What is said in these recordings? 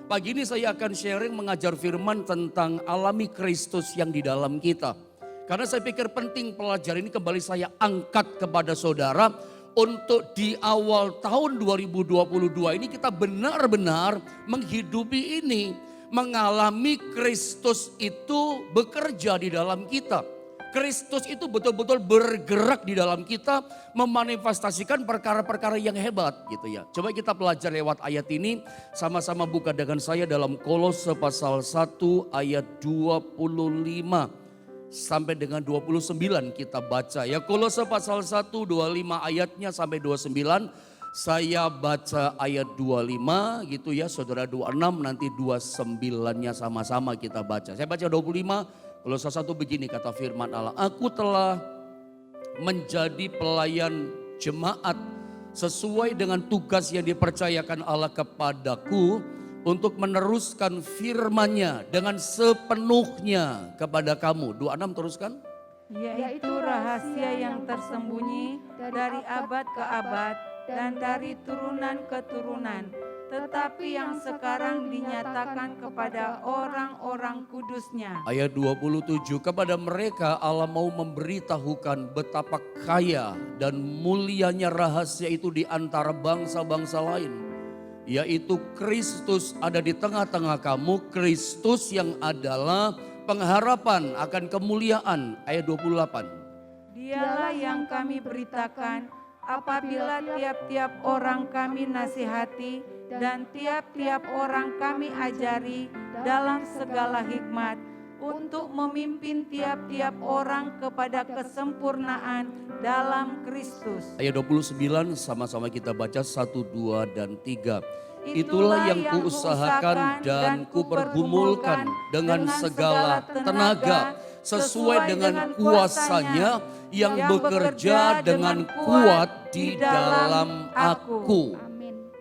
Pagi ini saya akan sharing mengajar firman tentang alami Kristus yang di dalam kita. Karena saya pikir penting pelajaran ini kembali saya angkat kepada saudara untuk di awal tahun 2022 ini kita benar-benar menghidupi ini. Mengalami Kristus itu bekerja di dalam kita. Kristus itu betul-betul bergerak di dalam kita, memanifestasikan perkara-perkara yang hebat gitu ya. Coba kita belajar lewat ayat ini, sama-sama buka dengan saya dalam Kolose pasal 1 ayat 25 sampai dengan 29 kita baca ya. Kolose pasal 1 25 ayatnya sampai 29. Saya baca ayat 25 gitu ya, saudara 26 nanti 29-nya sama-sama kita baca. Saya baca 25. Kalau salah satu begini kata firman Allah, aku telah menjadi pelayan jemaat sesuai dengan tugas yang dipercayakan Allah kepadaku untuk meneruskan firman-Nya dengan sepenuhnya kepada kamu. 26 teruskan. Yaitu rahasia yang tersembunyi dari abad ke abad dan dari turunan ke turunan, tetapi yang sekarang dinyatakan kepada orang-orang kudus-Nya. Ayat 27, kepada mereka Allah mau memberitahukan betapa kaya dan mulianya rahasia itu di antara bangsa-bangsa lain. Yaitu Kristus ada di tengah-tengah kamu, Kristus yang adalah pengharapan akan kemuliaan. Ayat 28. Dialah yang kami beritakan apabila tiap-tiap orang kami nasihati dan tiap-tiap orang kami ajari dalam segala hikmat untuk memimpin tiap-tiap orang kepada kesempurnaan dalam Kristus. Ayat 29 sama-sama kita baca 1, 2, dan 3. Itulah yang kuusahakan dan kupergumulkan dengan segala tenaga sesuai dengan kuasanya yang bekerja dengan kuat di dalam aku.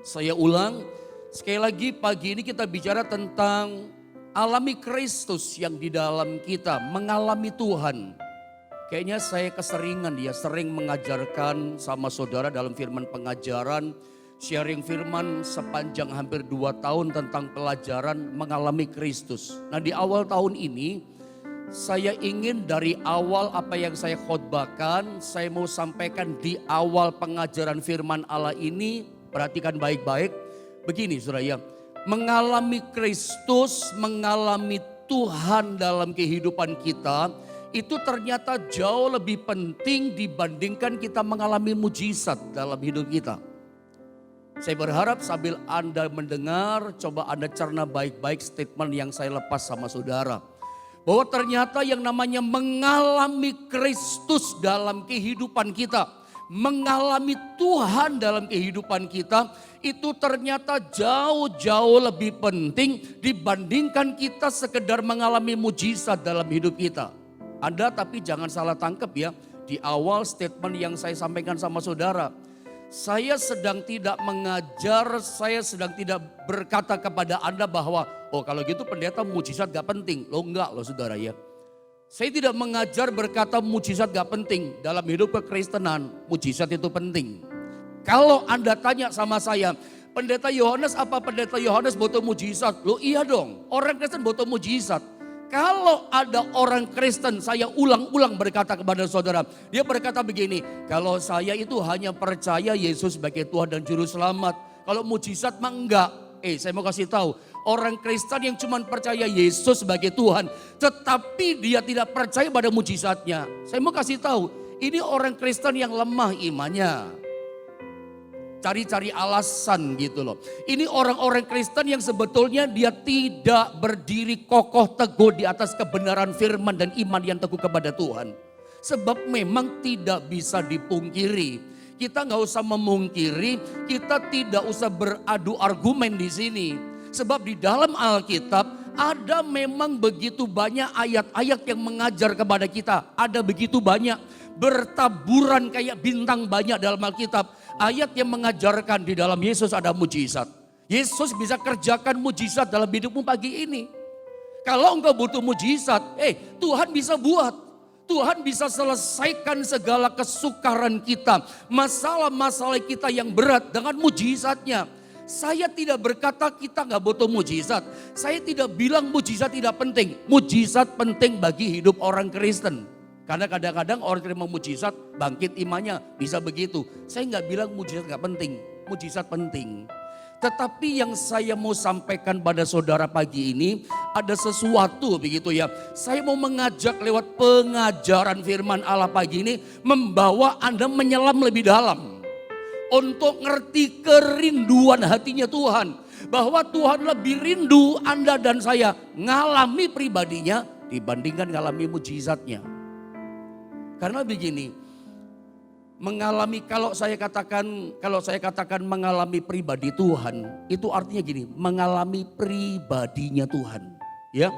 Saya ulang, sekali lagi pagi ini kita bicara tentang alami Kristus yang di dalam kita, mengalami Tuhan. Kayaknya saya keseringan ya, sering mengajarkan sama saudara dalam firman pengajaran, sharing firman sepanjang hampir 2 tahun tentang pelajaran mengalami Kristus. Nah di awal tahun ini, saya ingin dari awal apa yang saya khotbahkan, saya mau sampaikan di awal pengajaran firman Allah ini, perhatikan baik-baik. Begini saudara ya, mengalami Kristus, mengalami Tuhan dalam kehidupan kita, itu ternyata jauh lebih penting dibandingkan kita mengalami mujizat dalam hidup kita. Saya berharap sambil Anda mendengar, coba Anda cerna baik-baik statement yang saya lepas sama saudara. Bahwa ternyata yang namanya mengalami Kristus dalam kehidupan kita, mengalami Tuhan dalam kehidupan kita, itu ternyata jauh-jauh lebih penting dibandingkan kita sekedar mengalami mujizat dalam hidup kita. Anda tapi jangan salah tangkap ya, di awal statement yang saya sampaikan sama saudara. Saya sedang tidak mengajar, saya sedang tidak berkata kepada Anda bahwa oh kalau gitu pendeta mujizat gak penting. Loh enggak loh saudara ya. Saya tidak mengajar berkata mujizat gak penting. Dalam hidup kekristenan mujizat itu penting. Kalau Anda tanya sama saya, pendeta Yohanes apa pendeta Yohanes butuh mujizat? Loh iya dong, orang Kristen butuh mujizat. Kalau ada orang Kristen, saya ulang-ulang berkata kepada saudara. Dia berkata begini, kalau saya itu hanya percaya Yesus sebagai Tuhan dan Juru Selamat. Kalau mujizat mah enggak. Saya mau kasih tahu. Orang Kristen yang cuma percaya Yesus sebagai Tuhan. Tetapi dia tidak percaya pada mujizatnya. Saya mau kasih tahu. Ini orang Kristen yang lemah imannya. Cari-cari alasan gitu loh. Ini orang-orang Kristen yang sebetulnya dia tidak berdiri kokoh teguh di atas kebenaran firman dan iman yang teguh kepada Tuhan. Sebab memang tidak bisa dipungkiri. Kita nggak usah memungkiri, kita tidak usah beradu argumen di sini. Sebab di dalam Alkitab ada memang begitu banyak ayat-ayat yang mengajar kepada kita. Ada begitu banyak bertaburan kayak bintang banyak dalam Alkitab. Ayat yang mengajarkan di dalam Yesus ada mujizat. Yesus bisa kerjakan mujizat dalam hidupmu pagi ini. Kalau engkau butuh mujizat, Tuhan bisa buat. Tuhan bisa selesaikan segala kesukaran kita. Masalah-masalah kita yang berat dengan mujizatnya. Saya tidak berkata kita nggak butuh mujizat. Saya tidak bilang mujizat tidak penting. Mujizat penting bagi hidup orang Kristen. Karena kadang-kadang orang terima mujizat, bangkit imannya, bisa begitu. Saya nggak bilang mujizat nggak penting, mujizat penting. Tetapi yang saya mau sampaikan pada saudara pagi ini, ada sesuatu begitu ya. Saya mau mengajak lewat pengajaran firman Allah pagi ini, membawa Anda menyelam lebih dalam. Untuk ngerti kerinduan hatinya Tuhan. Bahwa Tuhan lebih rindu Anda dan saya ngalami pribadinya dibandingkan ngalami mujizatnya. Karena begini, mengalami kalau saya katakan mengalami pribadi Tuhan, itu artinya gini, mengalami pribadinya Tuhan. Ya.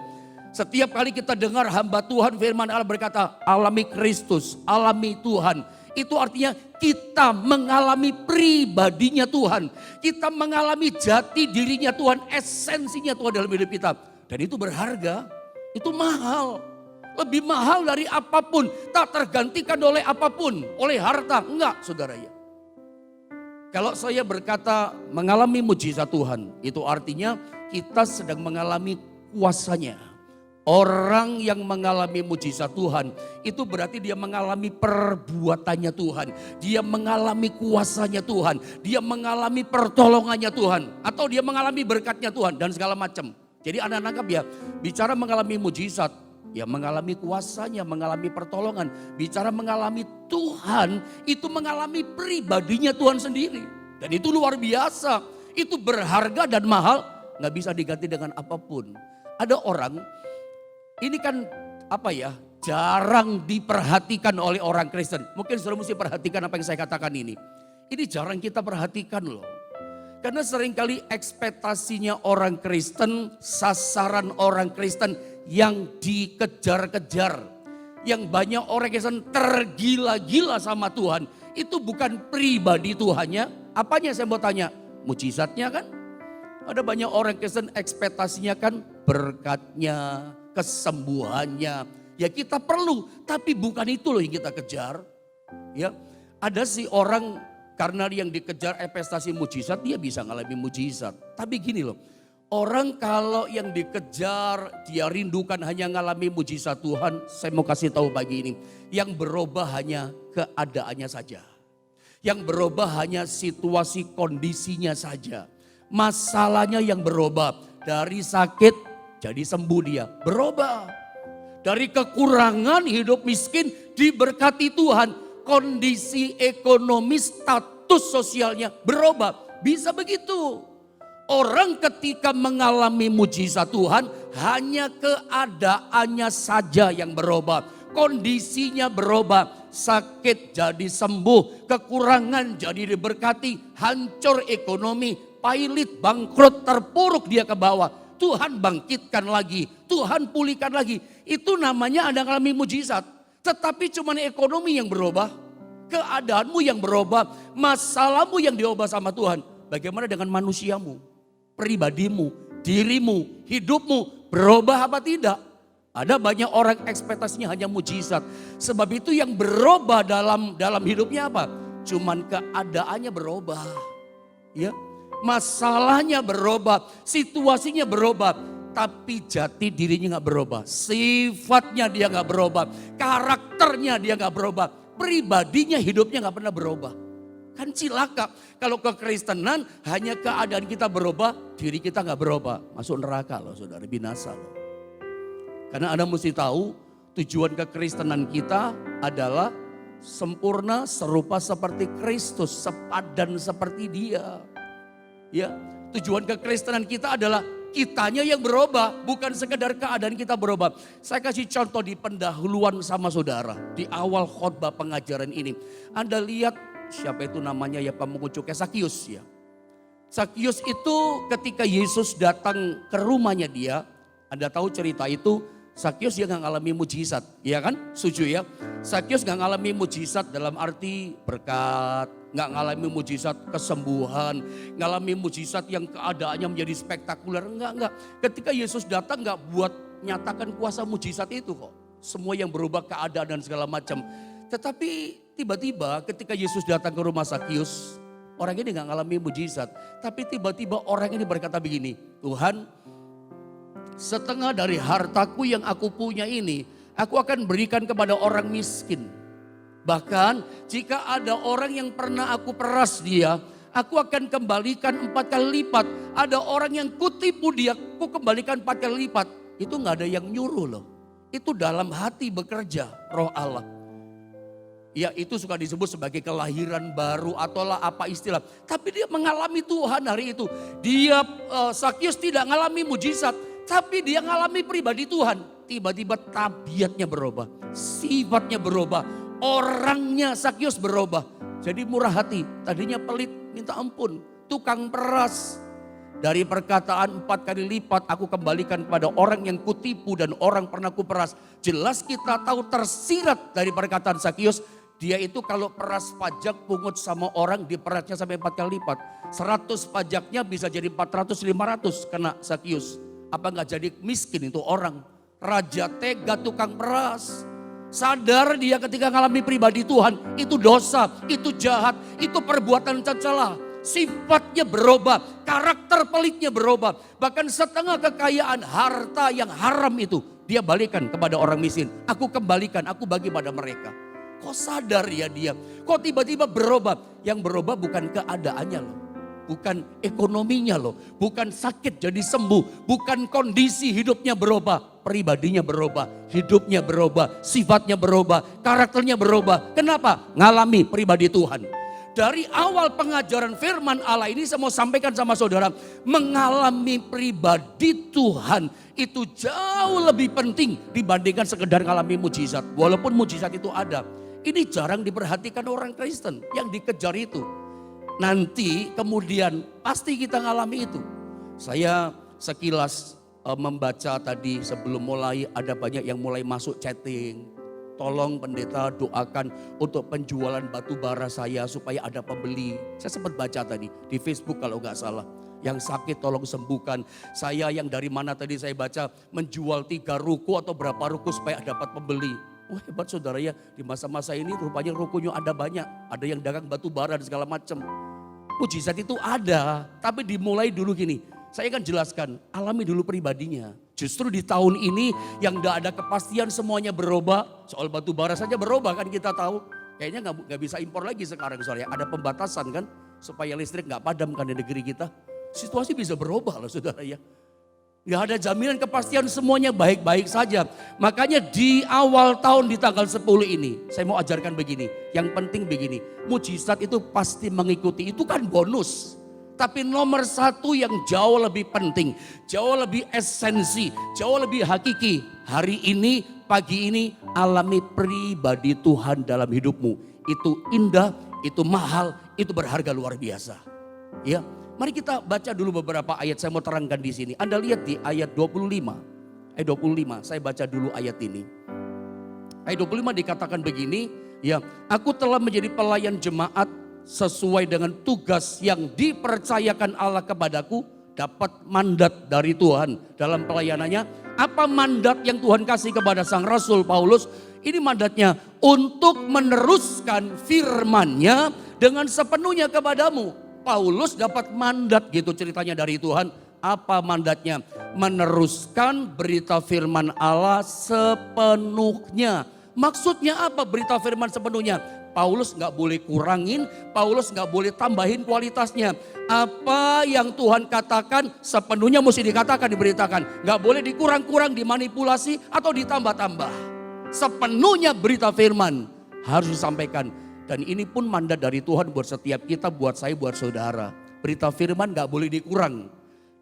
Setiap kali kita dengar hamba Tuhan firman Allah berkata, alami Kristus, alami Tuhan. Itu artinya kita mengalami pribadinya Tuhan. Kita mengalami jati dirinya Tuhan, esensinya Tuhan dalam hidup kita. Dan itu berharga, itu mahal. Lebih mahal dari apapun, tak tergantikan oleh apapun, oleh harta. Enggak saudara ya. Kalau saya berkata mengalami mujizat Tuhan, itu artinya kita sedang mengalami kuasanya. Orang yang mengalami mujizat Tuhan, itu berarti dia mengalami perbuatannya Tuhan. Dia mengalami kuasanya Tuhan. Dia mengalami pertolongannya Tuhan. Atau dia mengalami berkatnya Tuhan dan segala macam. Jadi Anda nangkap ya, bicara mengalami mujizat, ya mengalami kuasanya, mengalami pertolongan. Bicara mengalami Tuhan, itu mengalami pribadinya Tuhan sendiri. Dan itu luar biasa, itu berharga dan mahal, gak bisa diganti dengan apapun. Ada orang, ini kan jarang diperhatikan oleh orang Kristen. Mungkin saudara mesti perhatikan apa yang saya katakan ini. Ini jarang kita perhatikan loh. Karena seringkali ekspektasinya orang Kristen, sasaran orang Kristen yang dikejar-kejar. Yang banyak orang Kristen tergila-gila sama Tuhan. Itu bukan pribadi Tuhannya. Apanya saya mau tanya? Mujizatnya kan? Ada banyak orang Kristen ekspektasinya kan berkatnya, kesembuhannya. Ya kita perlu, tapi bukan itu loh yang kita kejar. Ya, ada sih orang karena yang dikejar investasi mujizat, dia bisa ngalami mujizat. Tapi gini loh, orang kalau yang dikejar, dia rindukan hanya ngalami mujizat Tuhan. Saya mau kasih tahu pagi ini, yang berubah hanya keadaannya saja. Yang berubah hanya situasi kondisinya saja. Masalahnya yang berubah, dari sakit jadi sembuh dia, berubah. Dari kekurangan hidup miskin diberkati Tuhan, kondisi ekonomi status sosialnya berubah, bisa begitu. Orang ketika mengalami mujizat Tuhan, hanya keadaannya saja yang berubah, kondisinya berubah, sakit jadi sembuh, kekurangan jadi diberkati, hancur ekonomi, pailit, bangkrut, terpuruk dia ke bawah. Tuhan bangkitkan lagi, Tuhan pulihkan lagi. Itu namanya ada mengalami mujizat. Tetapi cuma ekonomi yang berubah, keadaanmu yang berubah, masalahmu yang diubah sama Tuhan. Bagaimana dengan manusiamu, pribadimu, dirimu, hidupmu berubah apa tidak? Ada banyak orang ekspektasinya hanya mujizat. Sebab itu yang berubah dalam hidupnya apa? Cuman keadaannya berubah. Ya. Masalahnya berubah, situasinya berubah, tapi jati dirinya gak berubah. Sifatnya dia gak berubah, karakternya dia gak berubah, pribadinya hidupnya gak pernah berubah. Kan cilaka kalau kekristenan hanya keadaan kita berubah, diri kita gak berubah. Masuk neraka loh saudara, binasa loh. Karena Anda mesti tahu tujuan kekristenan kita adalah sempurna serupa seperti Kristus, sepadan seperti Dia. Ya, tujuan kekristenan kita adalah kitanya yang berubah, bukan sekedar keadaan kita berubah. Saya kasih contoh di pendahuluan sama saudara, di awal khotbah pengajaran ini. Anda lihat siapa itu namanya ya, pemungut cukai, Sakius ya. Sakius itu ketika Yesus datang ke rumahnya dia, Anda tahu cerita itu, Sakius dia gak ngalami mujizat, ya kan? Setuju ya? Sakius gak ngalami mujizat dalam arti berkat, gak ngalami mujizat kesembuhan, ngalami mujizat yang keadaannya menjadi spektakuler, enggak. Ketika Yesus datang gak buat nyatakan kuasa mujizat itu kok. Semua yang berubah keadaan dan segala macam. Tetapi tiba-tiba ketika Yesus datang ke rumah Sakius, Orang ini gak ngalami mujizat. Tapi tiba-tiba orang ini berkata begini, Tuhan, setengah dari hartaku yang aku punya ini, aku akan berikan kepada orang miskin. Bahkan jika ada orang yang pernah aku peras dia, aku akan kembalikan 4 kali lipat. Ada orang yang kutipu dia, aku kembalikan 4 kali lipat. Itu gak ada yang nyuruh loh. Itu dalam hati bekerja roh Allah. Ya itu suka disebut sebagai kelahiran baru atau apa istilah. Tapi dia mengalami Tuhan hari itu. Dia Sakyus tidak mengalami mujizat. Tapi dia mengalami pribadi Tuhan. Tiba-tiba tabiatnya berubah. Sifatnya berubah. Orangnya Sakyus berubah. Jadi murah hati. Tadinya pelit minta ampun. Tukang peras. Dari perkataan 4 kali lipat aku kembalikan kepada orang yang kutipu dan orang pernah kuperas. Jelas kita tahu tersirat dari perkataan Sakyus. Dia itu kalau peras pajak pungut sama orang diperasnya sampai 4 kali lipat. 100 pajaknya bisa jadi 400-500 kena Sakyus. Apa gak jadi miskin itu orang. Raja tega tukang peras. Sadar dia ketika mengalami pribadi Tuhan. Itu dosa, itu jahat, itu perbuatan tercela. Sifatnya berubah, karakter pelitnya berubah. Bahkan setengah kekayaan harta yang haram itu dia balikan kepada orang miskin. Aku kembalikan, aku bagi pada mereka. Kok sadar ya dia? Kok tiba-tiba berubah? Yang berubah bukan keadaannya loh. Bukan ekonominya loh. Bukan sakit jadi sembuh. Bukan kondisi hidupnya berubah. Pribadinya berubah. Hidupnya berubah. Sifatnya berubah. Karakternya berubah. Kenapa? Ngalami pribadi Tuhan. Dari awal pengajaran firman Allah ini saya mau sampaikan sama saudara. Mengalami pribadi Tuhan itu jauh lebih penting dibandingkan sekedar ngalami mujizat. Walaupun mujizat itu ada. Ini jarang diperhatikan orang Kristen yang dikejar itu. Nanti kemudian pasti kita ngalami itu. Saya sekilas membaca tadi sebelum mulai ada banyak yang mulai masuk chatting. Tolong pendeta doakan untuk penjualan batu bara saya supaya ada pembeli. Saya sempat baca tadi di Facebook kalau nggak salah. Yang sakit tolong sembuhkan. Saya yang dari mana tadi saya baca menjual 3 ruko atau berapa ruko supaya dapat pembeli. Wah hebat saudara ya, di masa-masa ini rupanya rukunya ada banyak. Ada yang dagang batu bara dan segala macam. Mujizat itu ada, tapi dimulai dulu gini. Saya akan jelaskan, alami dulu pribadinya. Justru di tahun ini yang gak ada kepastian semuanya berubah. Soal batu bara saja berubah kan kita tahu. Kayaknya gak bisa impor lagi sekarang soalnya. Ada pembatasan kan, supaya listrik gak padam kan di negeri kita. Situasi bisa berubah loh saudara ya. Gak ada jaminan kepastian semuanya baik-baik saja. Makanya di awal tahun di tanggal 10 ini. Saya mau ajarkan begini. Yang penting begini. Mujizat itu pasti mengikuti. Itu kan bonus. Tapi nomor 1 yang jauh lebih penting. Jauh lebih esensi. Jauh lebih hakiki. Hari ini, pagi ini alami pribadi Tuhan dalam hidupmu. Itu indah, itu mahal, itu berharga luar biasa. Ya. Mari kita baca dulu beberapa ayat, saya mau terangkan di sini. Anda lihat di ayat 25. Ayat 25, saya baca dulu ayat ini. Ayat 25 dikatakan begini, ya, aku telah menjadi pelayan jemaat sesuai dengan tugas yang dipercayakan Allah kepadaku, dapat mandat dari Tuhan dalam pelayanannya. Apa mandat yang Tuhan kasih kepada sang Rasul Paulus? Ini mandatnya untuk meneruskan firman-Nya dengan sepenuhnya kepadamu. Paulus dapat mandat gitu ceritanya dari Tuhan. Apa mandatnya? Meneruskan berita firman Allah sepenuhnya. Maksudnya apa berita firman sepenuhnya? Paulus gak boleh kurangin, Paulus gak boleh tambahin kualitasnya. Apa yang Tuhan katakan sepenuhnya mesti dikatakan, diberitakan. Gak boleh dikurang-kurang, dimanipulasi atau ditambah-tambah. Sepenuhnya berita firman harus disampaikan. Dan ini pun mandat dari Tuhan buat setiap kita, buat saya, buat saudara. Berita firman gak boleh dikurang.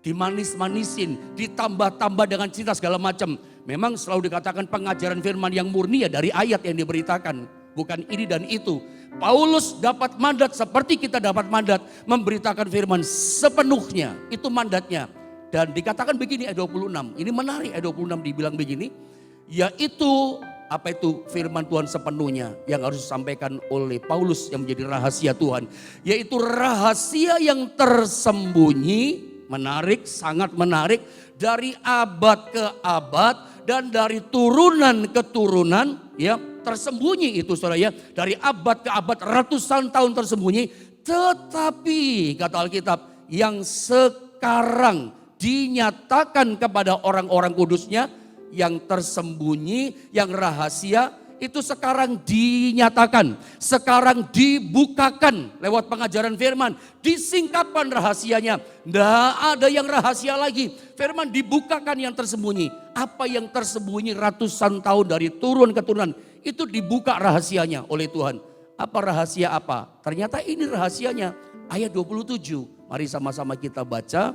Dimanis-manisin, ditambah-tambah dengan cerita segala macam. Memang selalu dikatakan pengajaran firman yang murni ya dari ayat yang diberitakan. Bukan ini dan itu. Paulus dapat mandat seperti kita dapat mandat. Memberitakan firman sepenuhnya. Itu mandatnya. Dan dikatakan begini ayat 26. Ini menarik ayat 26 dibilang begini. Yaitu apa itu firman Tuhan sepenuhnya yang harus disampaikan oleh Paulus yang menjadi rahasia Tuhan. Yaitu rahasia yang tersembunyi, menarik, sangat menarik. Dari abad ke abad dan dari turunan ke turunan, ya tersembunyi itu saudara ya. Dari abad ke abad ratusan tahun tersembunyi. Tetapi kata Alkitab yang sekarang dinyatakan kepada orang-orang kudusnya, yang tersembunyi, yang rahasia, itu sekarang dinyatakan, sekarang dibukakan lewat pengajaran firman, disingkapkan rahasianya. Tidak ada yang rahasia lagi, firman dibukakan yang tersembunyi. Apa yang tersembunyi ratusan tahun dari turun ke turunan, itu dibuka rahasianya oleh Tuhan. Apa rahasia apa? Ternyata ini rahasianya, ayat 27. Mari sama-sama kita baca.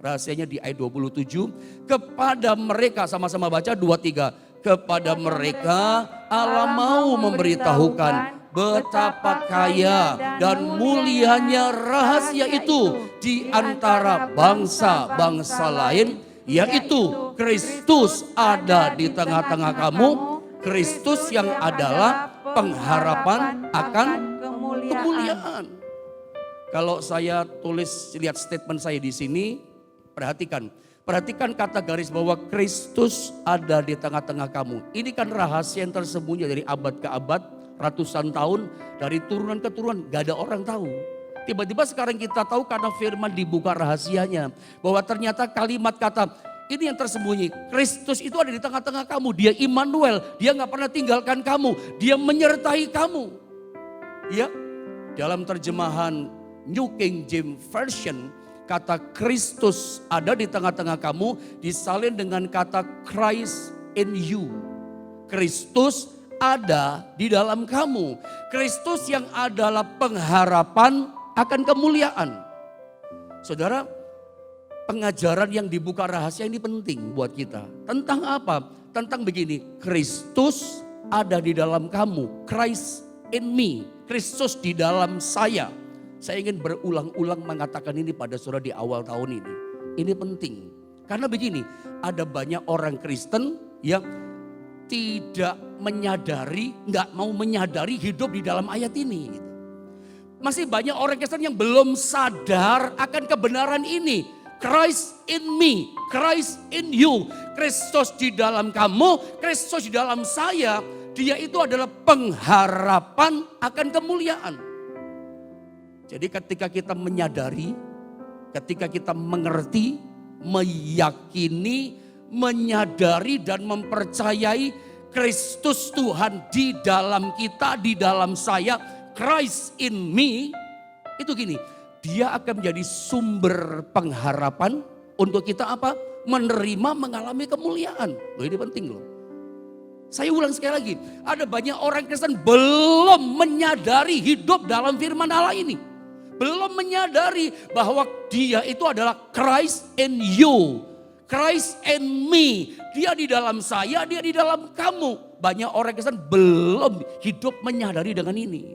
Rahasianya di ayat 27. Kepada mereka, sama-sama baca 2-3. Kepada mereka Allah mau memberitahukan betapa kaya dan mulianya rahasia itu di antara bangsa-bangsa lain, yaitu Kristus ada di tengah-tengah kamu, Kristus yang adalah pengharapan akan kemuliaan. Kalau saya tulis, lihat statement saya di sini, perhatikan kata garis bawah, Kristus ada di tengah-tengah kamu. Ini kan rahasia yang tersembunyi dari abad ke abad, ratusan tahun, dari turunan ke turunan, gak ada orang tahu. Tiba-tiba sekarang kita tahu karena firman dibuka rahasianya. Bahwa ternyata kalimat kata, ini yang tersembunyi, Kristus itu ada di tengah-tengah kamu. Dia Immanuel, dia gak pernah tinggalkan kamu, dia menyertai kamu. Ya, dalam terjemahan New King James Version, kata Kristus ada di tengah-tengah kamu disalin dengan kata Christ in you. Kristus ada di dalam kamu. Kristus yang adalah pengharapan akan kemuliaan. Saudara, pengajaran yang dibuka rahasia ini penting buat kita. Tentang apa? Tentang begini, Kristus ada di dalam kamu. Christ in me. Kristus di dalam saya. Saya ingin berulang-ulang mengatakan ini pada saudara di awal tahun ini. Ini penting. Karena begini, ada banyak orang Kristen yang tidak menyadari, nggak mau menyadari hidup di dalam ayat ini. Masih banyak orang Kristen yang belum sadar akan kebenaran ini. Christ in me, Christ in you. Kristus di dalam kamu, Kristus di dalam saya. Dia itu adalah pengharapan akan kemuliaan. Jadi ketika kita menyadari, ketika kita mengerti, meyakini, menyadari dan mempercayai Kristus Tuhan di dalam kita, di dalam saya, Christ in me, itu gini, dia akan menjadi sumber pengharapan untuk kita apa? Menerima, mengalami kemuliaan. Loh, ini penting loh. Saya ulang sekali lagi, ada banyak orang Kristen belum menyadari hidup dalam firman Allah ini. Belum menyadari bahwa dia itu adalah Christ in you. Christ in me. Dia di dalam saya, dia di dalam kamu. Banyak orang Kristen belum hidup menyadari dengan ini.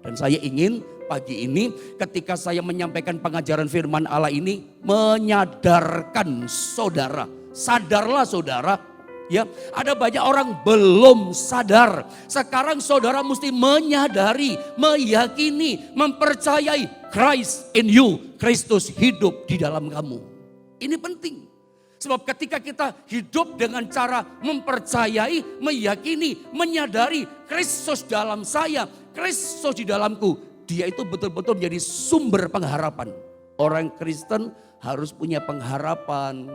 Dan saya ingin pagi ini ketika saya menyampaikan pengajaran firman Allah ini menyadarkan saudara. Sadarlah saudara. Ya, ada banyak orang belum sadar. Sekarang saudara mesti menyadari, meyakini, mempercayai Christ in you. Kristus hidup di dalam kamu. Ini penting. Sebab ketika kita hidup dengan cara mempercayai, meyakini, menyadari Kristus dalam saya, Kristus di dalamku, dia itu betul-betul menjadi sumber pengharapan. Orang Kristen harus punya pengharapan.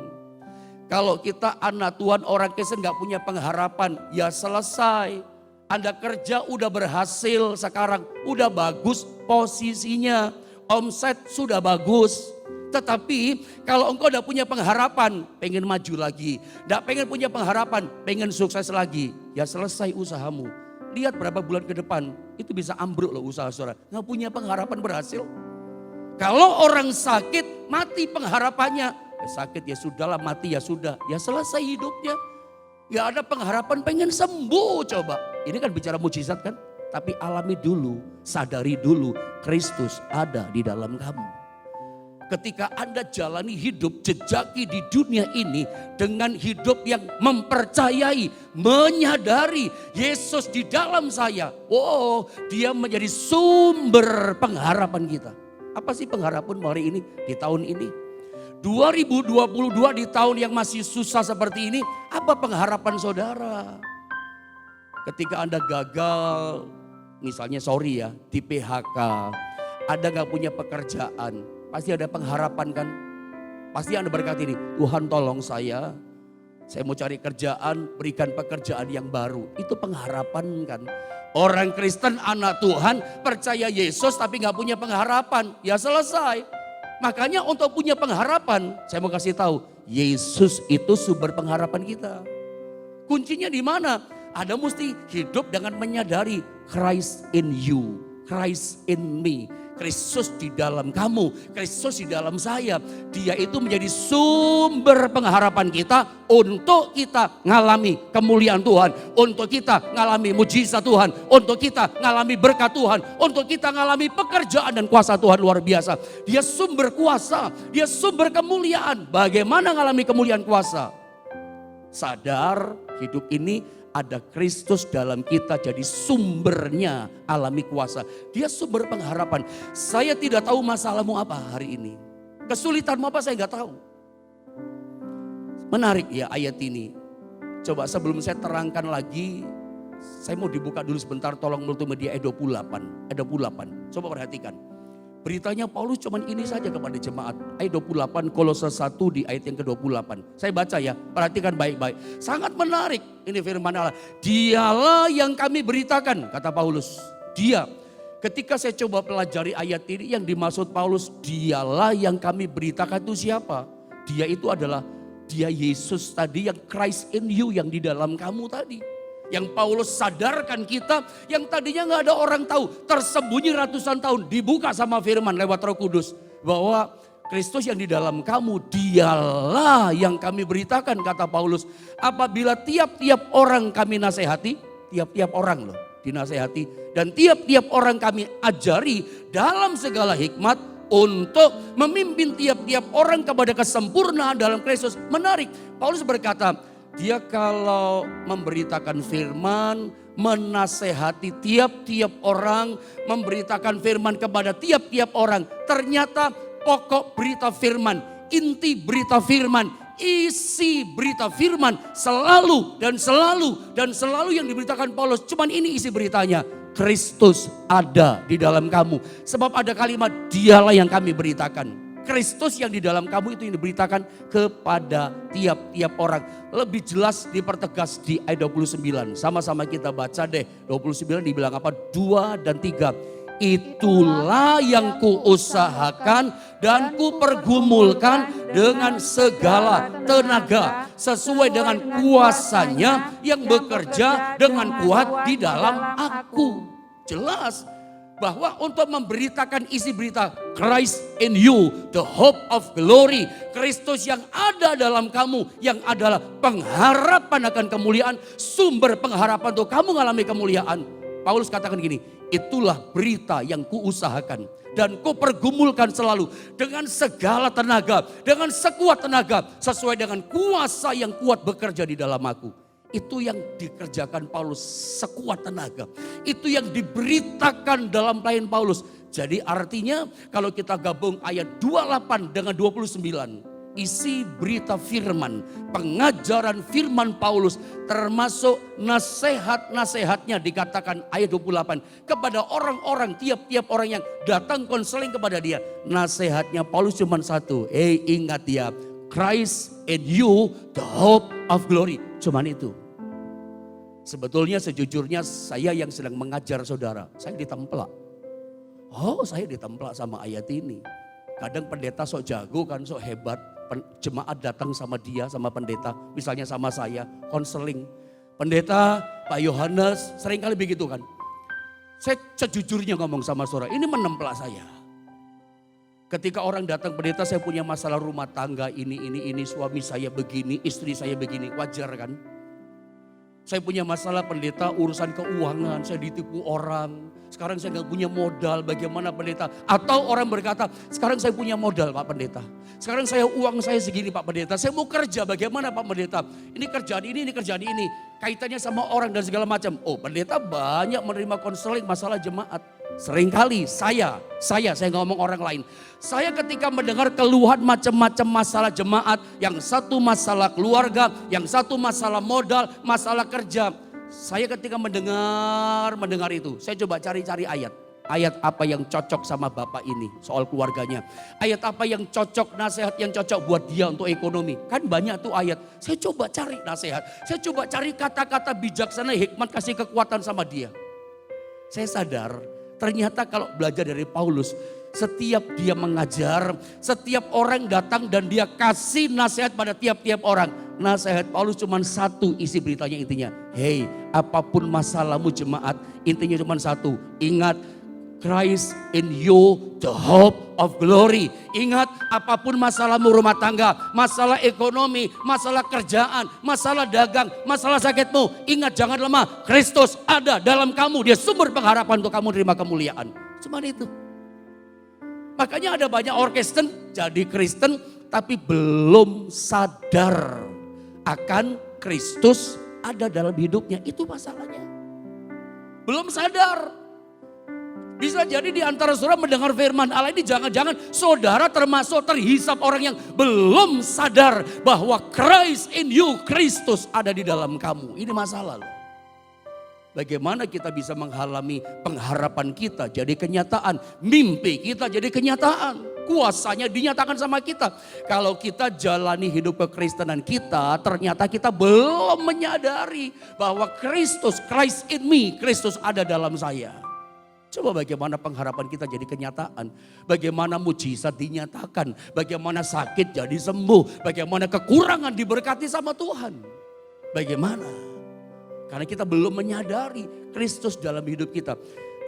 Kalau kita anak Tuhan, orang Kristen gak punya pengharapan, ya selesai. Anda kerja udah berhasil sekarang, udah bagus posisinya, omset sudah bagus. Tetapi kalau engkau udah punya pengharapan, pengen maju lagi. Gak pengen punya pengharapan, pengen sukses lagi, ya selesai usahamu. Lihat berapa bulan ke depan, itu bisa ambruk loh usaha saudara. Gak punya pengharapan berhasil. Kalau orang sakit, mati pengharapannya. Sakit ya sudahlah, mati ya sudah, ya selesai hidupnya. Gak ada pengharapan pengen sembuh coba. Ini kan bicara mujizat kan. Tapi alami dulu, sadari dulu Kristus ada di dalam kamu. Ketika Anda jalani hidup jejaki di dunia ini dengan hidup yang mempercayai, menyadari Yesus di dalam saya. Oh, dia menjadi sumber pengharapan kita. Apa sih pengharapan hari ini di tahun ini? 2022 di tahun yang masih susah seperti ini, apa pengharapan saudara? Ketika Anda gagal, misalnya sorry ya, di PHK. Ada gak punya pekerjaan? Pasti ada pengharapan kan? Pasti Anda berkata ini, Tuhan tolong saya mau cari kerjaan, berikan pekerjaan yang baru. Itu pengharapan kan? Orang Kristen anak Tuhan percaya Yesus tapi gak punya pengharapan. Ya selesai. Makanya untuk punya pengharapan, saya mau kasih tahu, Yesus itu sumber pengharapan kita. Kuncinya di mana? Anda mesti hidup dengan menyadari Christ in you, Christ in me. Kristus di dalam kamu, Kristus di dalam saya. Dia itu menjadi sumber pengharapan kita untuk kita ngalami kemuliaan Tuhan. Untuk kita ngalami mujizat Tuhan. Untuk kita ngalami berkat Tuhan. Untuk kita ngalami pekerjaan dan kuasa Tuhan luar biasa. Dia sumber kuasa, dia sumber kemuliaan. Bagaimana ngalami kemuliaan kuasa? Sadar hidup ini ada Kristus dalam kita, jadi sumbernya alami kuasa. Dia sumber pengharapan. Saya tidak tahu masalahmu apa hari ini. Kesulitanmu apa saya nggak tahu. Menarik ya ayat ini. Coba sebelum saya terangkan lagi, saya mau dibuka dulu sebentar, tolong multimedia ayat 28. Ayat 28, coba perhatikan. Beritanya Paulus cuman ini saja kepada jemaat. Ayat 28 Kolose 1 di ayat yang ke-28. Saya baca ya, perhatikan baik-baik. Sangat menarik ini firman Allah. Dialah yang kami beritakan, kata Paulus. Dia. Ketika saya coba pelajari ayat ini, yang dimaksud Paulus, dialah yang kami beritakan itu siapa? Dia itu adalah dia Yesus tadi, yang Christ in you, yang di dalam kamu tadi. Yang Paulus sadarkan kita, yang tadinya gak ada orang tahu, tersembunyi ratusan tahun, dibuka sama firman lewat Roh Kudus. Bahwa Kristus yang di dalam kamu, dialah yang kami beritakan, kata Paulus. Apabila tiap-tiap orang kami nasihati, tiap-tiap orang loh dinasihati. Dan tiap-tiap orang kami ajari dalam segala hikmat untuk memimpin tiap-tiap orang kepada kesempurnaan dalam Kristus. Menarik, Paulus berkata, dia kalau memberitakan firman, menasehati tiap-tiap orang, memberitakan firman kepada tiap-tiap orang. Ternyata pokok berita firman, inti berita firman, isi berita firman selalu dan selalu dan selalu yang diberitakan Paulus. Cuman ini isi beritanya, Kristus ada di dalam kamu. Sebab ada kalimat, dialah yang kami beritakan. Kristus yang di dalam kamu itu yang diberitakan kepada tiap-tiap orang. Lebih jelas dipertegas di ayat 29. Sama-sama kita baca deh. 29 dibilang apa? 2 dan 3. Itulah yang kuusahakan dan kupergumulkan dengan segala tenaga. Sesuai dengan kuasanya yang bekerja dengan kuat di dalam aku. Jelas. Bahwa untuk memberitakan isi berita Christ in you, the hope of glory. Kristus yang ada dalam kamu, yang adalah pengharapan akan kemuliaan, sumber pengharapan untuk kamu mengalami kemuliaan. Paulus katakan gini, itulah berita yang kuusahakan dan kupergumulkan selalu dengan segala tenaga, dengan sekuat tenaga, sesuai dengan kuasa yang kuat bekerja di dalam aku. Itu yang dikerjakan Paulus sekuat tenaga. Itu yang diberitakan dalam pelayanan Paulus. Jadi artinya kalau kita gabung ayat 28 dengan 29. Isi berita firman, pengajaran firman Paulus termasuk nasihat-nasihatnya dikatakan ayat 28. Kepada orang-orang, tiap-tiap orang yang datang konseling kepada dia. Nasihatnya Paulus cuma satu. Ingat ya, Christ in you, the hope of glory. Cuman itu. Sebetulnya sejujurnya saya yang sedang mengajar saudara, saya ditemplak. Oh, saya ditemplak sama ayat ini. Kadang pendeta sok jago kan, sok hebat. Jemaat datang sama dia, sama pendeta. Misalnya sama saya, konseling. Pendeta, Pak Yohanes, seringkali begitu kan. Saya sejujurnya ngomong sama saudara, ini menemplak saya. Ketika orang datang pendeta, saya punya masalah rumah tangga, ini, suami saya begini, istri saya begini, wajar kan. Saya punya masalah pendeta urusan keuangan, saya ditipu orang. Sekarang saya gak punya modal, bagaimana pendeta? Atau orang berkata, sekarang saya punya modal Pak Pendeta. Sekarang uang saya segini Pak Pendeta. Saya mau kerja, bagaimana Pak Pendeta? Ini kerjaan ini. Kaitannya sama orang dan segala macam. Oh, pendeta banyak menerima konseling masalah jemaat. Seringkali saya ngomong orang lain. Saya ketika mendengar keluhan macam-macam masalah jemaat, yang satu masalah keluarga, yang satu masalah modal, masalah kerja. Saya ketika mendengar itu, saya coba cari-cari ayat. ayat apa yang cocok sama bapak ini soal keluarganya. Ayat apa yang cocok, nasihat yang cocok buat dia untuk ekonomi. Kan banyak tuh ayat. Saya coba cari nasihat. Saya coba cari kata-kata bijaksana, hikmat, kasih kekuatan sama dia. Saya sadar ternyata kalau belajar dari Paulus, setiap dia mengajar, setiap orang datang dan dia kasih nasihat pada tiap-tiap orang. Nasihat Paulus cuma satu isi beritanya intinya. Hey, apapun masalahmu jemaat, intinya cuma satu. Ingat, Christ in you, the hope of glory. Ingat, apapun masalahmu rumah tangga, masalah ekonomi, masalah kerjaan, masalah dagang, masalah sakitmu. Ingat, jangan lemah. Kristus ada dalam kamu. Dia sumber pengharapan untuk kamu terima kemuliaan. Cuma itu. Makanya ada banyak orang Kristen jadi Kristen tapi belum sadar akan Kristus ada dalam hidupnya. Itu masalahnya. Belum sadar. Bisa jadi di antara saudara mendengar firman Allah ini jangan-jangan saudara termasuk terhisap orang yang belum sadar bahwa Christ in you, Kristus ada di dalam kamu. Ini masalah loh. Bagaimana kita bisa menghalami pengharapan kita jadi kenyataan. Mimpi kita jadi kenyataan. Kuasanya dinyatakan sama kita. Kalau kita jalani hidup kekristenan kita, ternyata kita belum menyadari bahwa Kristus, Christ in me, Kristus ada dalam saya. Coba bagaimana pengharapan kita jadi kenyataan. Bagaimana mujizat dinyatakan. Bagaimana sakit jadi sembuh. Bagaimana kekurangan diberkati sama Tuhan. Bagaimana? Karena kita belum menyadari Kristus dalam hidup kita.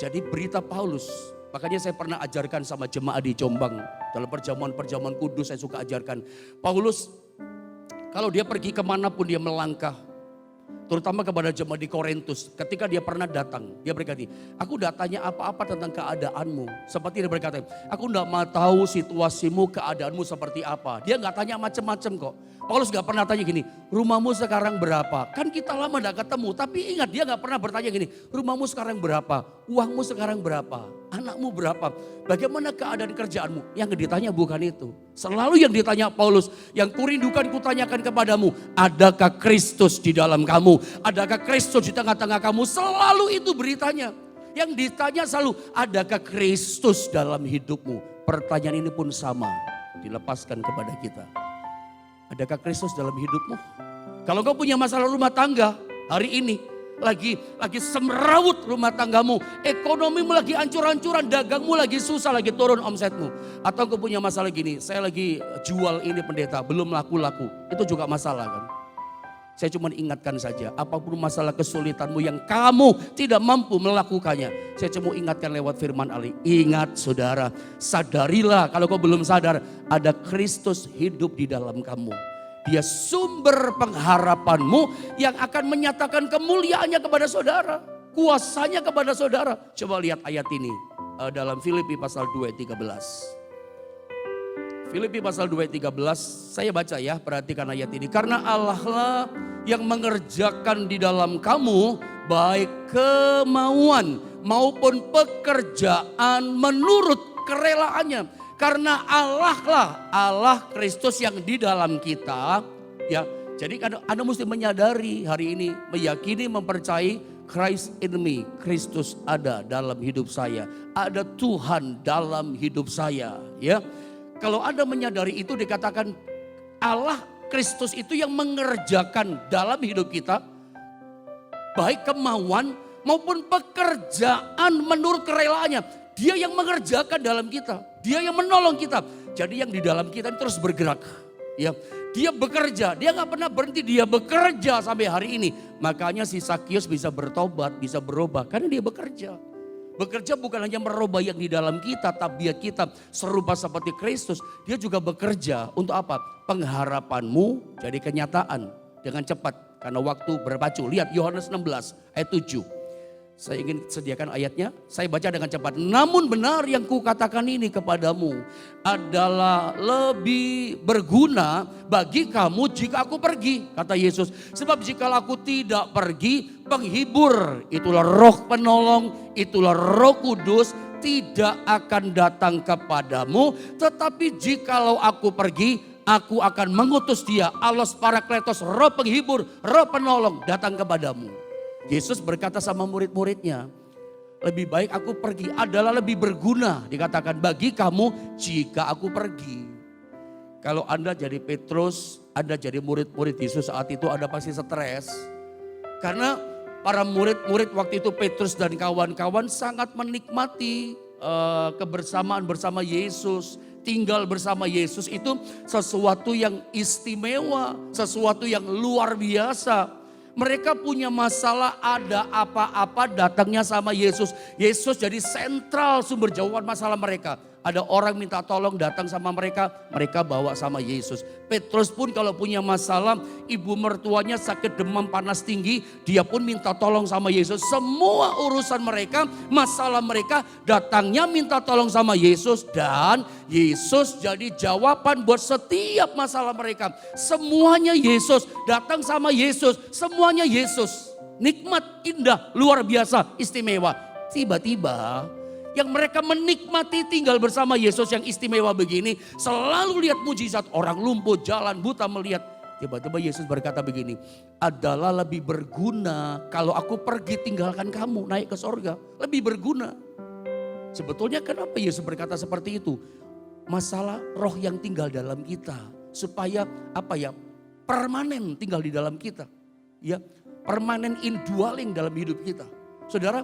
Jadi berita Paulus, makanya saya pernah ajarkan sama jemaat di Jombang. Dalam perjamuan-perjamuan kudus saya suka ajarkan. Paulus kalau dia pergi kemanapun dia melangkah. Terutama kepada jemaat di Korintus. Ketika dia pernah datang, dia berkata, aku tidak tanya apa-apa tentang keadaanmu. Seperti dia berkata, aku tidak mau tahu situasimu, keadaanmu seperti apa. Dia nggak tanya macam-macam kok. Paulus gak pernah tanya gini, rumahmu sekarang berapa? Kan kita lama gak ketemu, tapi ingat dia gak pernah bertanya gini, rumahmu sekarang berapa? Uangmu sekarang berapa? Anakmu berapa? Bagaimana keadaan kerjaanmu? Yang ditanya bukan itu. Selalu yang ditanya Paulus, yang kurindukan kutanyakan kepadamu, adakah Kristus di dalam kamu? Adakah Kristus di tengah-tengah kamu? Selalu itu beritanya. Yang ditanya selalu, adakah Kristus dalam hidupmu? Pertanyaan ini pun sama, dilepaskan kepada kita. Adakah Kristus dalam hidupmu? Kalau kau punya masalah rumah tangga hari ini, lagi semrawut rumah tanggamu, ekonomimu lagi hancur-hancuran, dagangmu lagi susah, lagi turun omsetmu. Atau kau punya masalah gini, saya lagi jual ini pendeta, belum laku-laku. Itu juga masalah kan. Saya cuma ingatkan saja, apapun masalah kesulitanmu yang kamu tidak mampu melakukannya. Saya cuma ingatkan lewat firman Allah. Ingat saudara, sadarilah kalau kau belum sadar, ada Kristus hidup di dalam kamu. Dia sumber pengharapanmu yang akan menyatakan kemuliaannya kepada saudara. Kuasanya kepada saudara. Coba lihat ayat ini dalam Filipi pasal 2 ayat 13. Filipi pasal 2 ayat 13, saya baca ya, perhatikan ayat ini. Karena Allah lah yang mengerjakan di dalam kamu baik kemauan maupun pekerjaan menurut kerelaannya. Karena Allah lah, Allah Kristus yang di dalam kita. Ya, jadi Anda mesti menyadari hari ini, meyakini, mempercayai Christ in me, Kristus ada dalam hidup saya. Ada Tuhan dalam hidup saya, ya. Kalau Anda menyadari itu dikatakan Allah Kristus itu yang mengerjakan dalam hidup kita. Baik kemauan maupun pekerjaan menurut kerelaannya. Dia yang mengerjakan dalam kita. Dia yang menolong kita. Jadi yang di dalam kita terus bergerak. Ya, dia bekerja, dia gak pernah berhenti, dia bekerja sampai hari ini. Makanya si Sakius bisa bertobat, bisa berubah karena dia bekerja. Bekerja bukan hanya merubah yang di dalam kita, tabiat kita serupa seperti Kristus. Dia juga bekerja untuk apa? Pengharapanmu jadi kenyataan dengan cepat. Karena waktu berpacu. Lihat Yohanes 16 ayat 7. Saya ingin sediakan ayatnya, saya baca dengan cepat. Namun benar yang kukatakan ini kepadamu adalah lebih berguna bagi kamu jika aku pergi, kata Yesus. Sebab jika aku tidak pergi, penghibur, itulah roh penolong, itulah roh kudus, tidak akan datang kepadamu. Tetapi jikalau aku pergi, aku akan mengutus dia, Allos Parakletos, roh penghibur, roh penolong datang kepadamu. Yesus berkata sama murid-muridnya, lebih baik aku pergi, adalah lebih berguna. Dikatakan bagi kamu jika aku pergi. Kalau Anda jadi Petrus, Anda jadi murid-murid Yesus saat itu, Anda pasti stres. Karena para murid-murid waktu itu Petrus dan kawan-kawan sangat menikmati kebersamaan bersama Yesus. Tinggal bersama Yesus itu sesuatu yang istimewa, sesuatu yang luar biasa. Mereka punya masalah, ada apa-apa datangnya sama Yesus. Yesus jadi sentral sumber jawaban masalah mereka. Ada orang minta tolong datang sama mereka, mereka bawa sama Yesus. Petrus pun kalau punya masalah, ibu mertuanya sakit demam panas tinggi, dia pun minta tolong sama Yesus. Semua urusan mereka, masalah mereka datangnya minta tolong sama Yesus. Dan Yesus jadi jawaban buat setiap masalah mereka. Semuanya Yesus, datang sama Yesus, semuanya Yesus. Nikmat, indah, luar biasa, istimewa. Tiba-tiba yang mereka menikmati tinggal bersama Yesus yang istimewa begini, selalu lihat mujizat, orang lumpuh jalan, buta melihat. Tiba-tiba Yesus berkata begini, adalah lebih berguna kalau aku pergi tinggalkan kamu naik ke sorga. Lebih berguna. Sebetulnya kenapa Yesus berkata seperti itu? Masalah roh yang tinggal dalam kita. Supaya permanen tinggal di dalam kita. Ya, permanen indwelling dalam hidup kita. Saudara,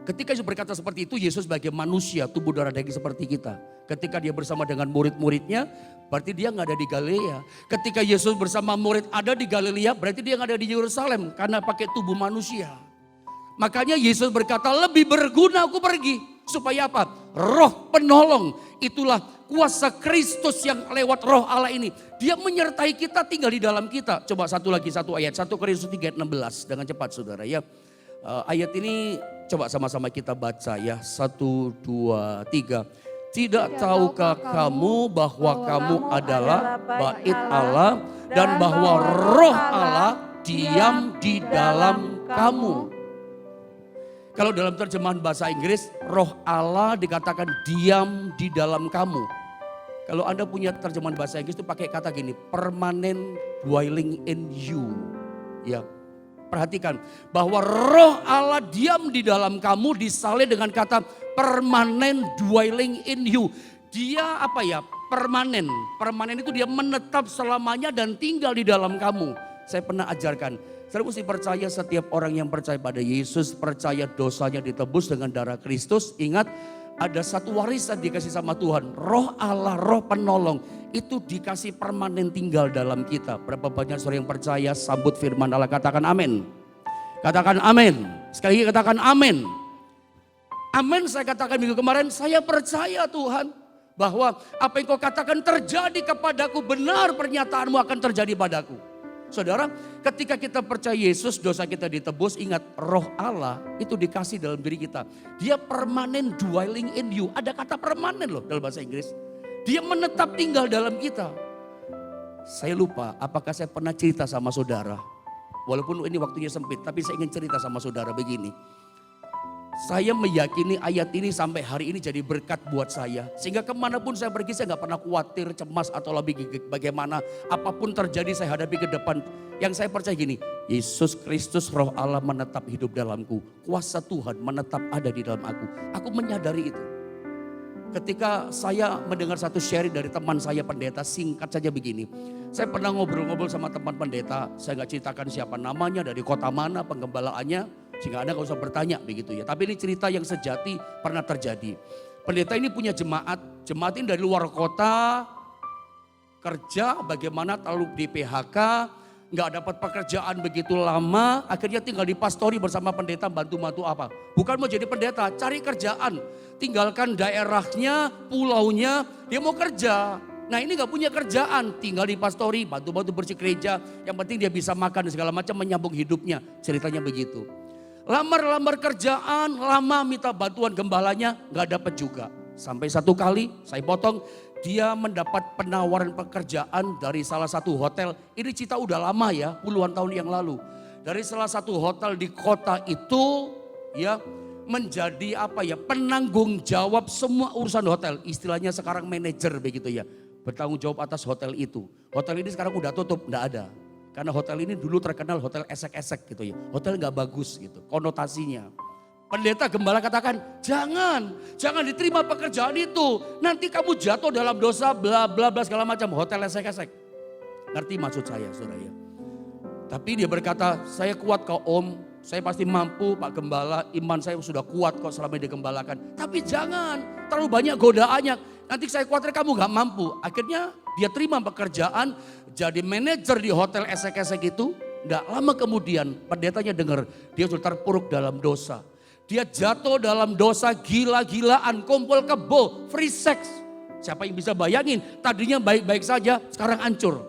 ketika Yesus berkata seperti itu, Yesus sebagai manusia, tubuh darah daging seperti kita. Ketika dia bersama dengan murid-muridnya, berarti dia nggak ada di Galilea. Ketika Yesus bersama murid ada di Galilea, berarti dia nggak ada di Yerusalem. Karena pakai tubuh manusia. Makanya Yesus berkata, lebih berguna aku pergi. Supaya apa? Roh penolong, itulah kuasa Kristus yang lewat roh Allah ini. Dia menyertai kita, tinggal di dalam kita. Coba satu ayat, 1 Korintus 3:16. Dengan cepat saudara ya. Ayat ini coba sama-sama kita baca ya. 1, 2, 3. Tidak tahukah kamu bahwa kamu adalah bait Allah dan bahwa roh Allah diam di dalam kamu. Kalau dalam terjemahan bahasa Inggris, roh Allah dikatakan diam di dalam kamu. Kalau Anda punya terjemahan bahasa Inggris itu pakai kata gini, permanent dwelling in you. Ya. Perhatikan bahwa roh Allah diam di dalam kamu disalin dengan kata permanent dwelling in you. Dia permanen. Permanen itu dia menetap selamanya dan tinggal di dalam kamu. Saya pernah ajarkan, saya mesti percaya setiap orang yang percaya pada Yesus, percaya dosanya ditebus dengan darah Kristus. Ingat, ada satu warisan dikasih sama Tuhan. Roh Allah, roh penolong. Itu dikasih permanen tinggal dalam kita. Berapa banyak saudara yang percaya, sambut firman Allah, katakan amin. Katakan amin. Sekali lagi katakan amin. Amin, saya katakan minggu kemarin, saya percaya Tuhan. Bahwa apa yang kau katakan terjadi kepadaku, benar pernyataanmu akan terjadi padaku. Saudara, ketika kita percaya Yesus, dosa kita ditebus, ingat roh Allah itu dikasih dalam diri kita. Dia permanen dwelling in you. Ada kata permanen loh dalam bahasa Inggris. Dia menetap tinggal dalam kita. Saya lupa apakah saya pernah cerita sama saudara. Walaupun ini waktunya sempit, tapi saya ingin cerita sama saudara begini. Saya meyakini ayat ini sampai hari ini jadi berkat buat saya. Sehingga kemanapun saya pergi saya gak pernah khawatir, cemas atau lebih bagaimana. Apapun terjadi saya hadapi ke depan. Yang saya percaya gini, Yesus Kristus roh Allah menetap hidup dalamku. Kuasa Tuhan menetap ada di dalam aku. Aku menyadari itu. Ketika saya mendengar satu sharing dari teman saya pendeta, singkat saja begini. Saya pernah ngobrol-ngobrol sama teman pendeta, saya gak ceritakan siapa namanya, dari kota mana, penggembalaannya. Sehingga Anda gak usah bertanya begitu ya. Tapi ini cerita yang sejati pernah terjadi. Pendeta ini punya jemaat ini dari luar kota, kerja bagaimana lalu di PHK, gak dapat pekerjaan begitu lama, akhirnya tinggal di pastori bersama pendeta, bantu-bantu apa. Bukan mau jadi pendeta, cari kerjaan. Tinggalkan daerahnya, pulaunya, dia mau kerja. Nah ini gak punya kerjaan, tinggal di pastori, bantu-bantu bersih gereja. Yang penting dia bisa makan dan segala macam, menyambung hidupnya. Ceritanya begitu. Lamar-lamar kerjaan, lama minta bantuan gembalanya, gak dapat juga. Sampai satu kali, saya potong, dia mendapat penawaran pekerjaan dari salah satu hotel. Ini cerita udah lama ya, puluhan tahun yang lalu. Dari salah satu hotel di kota itu, ya menjadi penanggung jawab semua urusan hotel. Istilahnya sekarang manajer begitu ya. Bertanggung jawab atas hotel itu. Hotel ini sekarang udah tutup, gak ada. Karena hotel ini dulu terkenal hotel esek-esek gitu ya. Hotel gak bagus gitu, konotasinya. Pendeta gembala katakan, jangan diterima pekerjaan itu. Nanti kamu jatuh dalam dosa bla bla bla segala macam. Hotel esek-esek. Ngerti maksud saya saudara ya. Tapi dia berkata, saya kuat kok om. Saya pasti mampu Pak Gembala. Iman saya sudah kuat kok selama digembalakan. Tapi jangan, terlalu banyak godaannya. Nanti saya khawatir kamu gak mampu. Akhirnya dia terima pekerjaan. Jadi manajer di hotel esek-esek itu. Gak lama kemudian pendetanya dengar dia sudah terpuruk dalam dosa. Dia jatuh dalam dosa gila-gilaan, kumpul kebo, free sex. Siapa yang bisa bayangin? Tadinya baik-baik saja, sekarang hancur.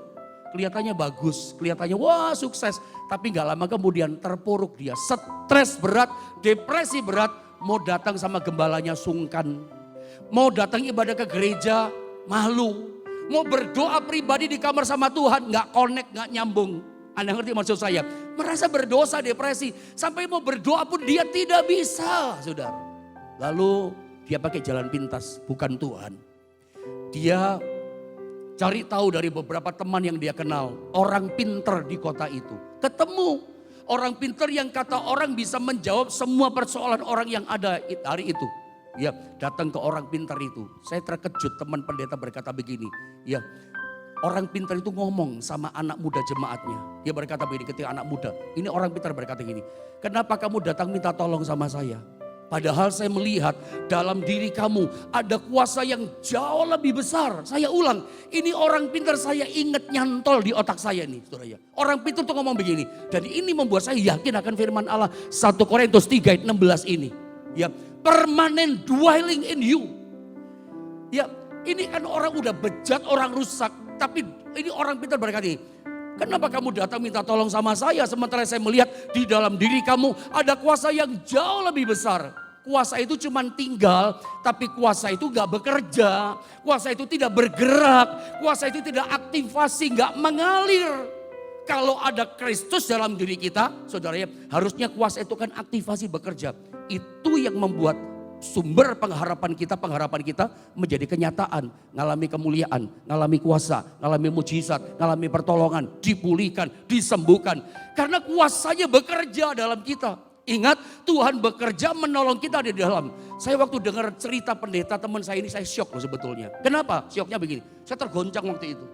Kelihatannya bagus, kelihatannya wah sukses. Tapi gak lama kemudian terpuruk dia. Stres berat, depresi berat. Mau datang sama gembalanya sungkan. Mau datang ibadah ke gereja, malu. Mau berdoa pribadi di kamar sama Tuhan, gak connect, gak nyambung. Anda ngerti maksud saya? Merasa berdosa, depresi. Sampai mau berdoa pun dia tidak bisa, saudara. Lalu dia pakai jalan pintas, bukan Tuhan. Dia cari tahu dari beberapa teman yang dia kenal. Orang pinter di kota itu. Ketemu orang pinter yang kata orang bisa menjawab semua persoalan orang yang ada hari itu. Ya, datang ke orang pinter itu. Saya terkejut, teman pendeta berkata begini. Ya, orang pintar itu ngomong sama anak muda jemaatnya. Dia berkata begini ketika anak muda. Ini orang pintar berkata gini. Kenapa kamu datang minta tolong sama saya? Padahal saya melihat dalam diri kamu ada kuasa yang jauh lebih besar. Saya ulang. Ini orang pintar saya ingat nyantol di otak saya nih. Saudara. Orang pintar tuh ngomong begini. Dan ini membuat saya yakin akan firman Allah. 1 Korintus 3 ayat 16 ini. Ya, permanent dwelling in you. Ya, ini kan orang udah bejat, orang rusak. Tapi ini orang pintar berkata ini, kenapa kamu datang minta tolong sama saya sementara saya melihat di dalam diri kamu ada kuasa yang jauh lebih besar. Kuasa itu cuma tinggal, tapi kuasa itu gak bekerja. Kuasa itu tidak bergerak, kuasa itu tidak aktivasi, gak mengalir. Kalau ada Kristus dalam diri kita, saudara ya, harusnya kuasa itu kan aktivasi bekerja. Itu yang membuat sumber pengharapan kita menjadi kenyataan. Ngalami kemuliaan, ngalami kuasa, ngalami mujizat, ngalami pertolongan, dipulihkan, disembuhkan. Karena kuasanya bekerja dalam kita. Ingat, Tuhan bekerja menolong kita di dalam. Saya waktu dengar cerita pendeta teman saya ini, saya syok loh sebetulnya. Kenapa? Syoknya begini, saya tergoncang waktu itu.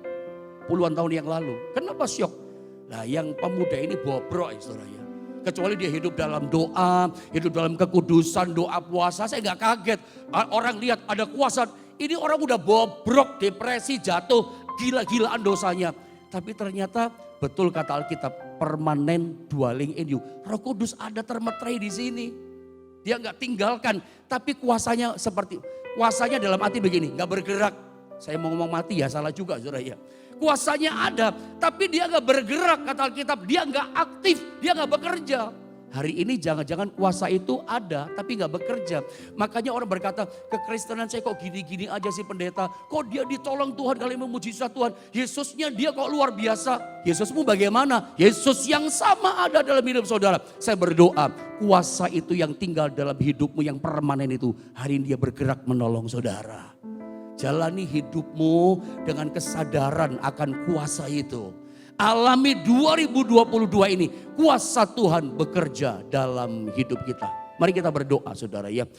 Puluhan tahun yang lalu. Kenapa syok? Nah, yang pemuda ini bobrok ya saudara ya. Kecuali dia hidup dalam doa, hidup dalam kekudusan, doa puasa. Saya gak kaget. Orang lihat ada kuasa. Ini orang udah bobrok, depresi, jatuh, gila-gilaan dosanya. Tapi ternyata betul kata Alkitab, permanent dwelling in you. Roh Kudus ada termetrai di sini. Dia gak tinggalkan. Tapi kuasanya seperti, kuasanya dalam arti begini, gak bergerak. Saya mau ngomong mati ya, salah juga saudara ya. Kuasanya ada, tapi dia gak bergerak kata Alkitab. Dia gak aktif, dia gak bekerja. Hari ini jangan-jangan kuasa itu ada, tapi gak bekerja. Makanya orang berkata, kekristenan saya kok gini-gini aja sih pendeta. Kok dia ditolong Tuhan, kalian memujizat Tuhan. Yesusnya dia kok luar biasa. Yesusmu bagaimana? Yesus yang sama ada dalam hidup saudara. Saya berdoa, kuasa itu yang tinggal dalam hidupmu yang permanen itu. Hari ini dia bergerak menolong saudara. Jalani hidupmu dengan kesadaran akan kuasa itu. Alami 2022 ini kuasa Tuhan bekerja dalam hidup kita. Mari kita berdoa saudara ya.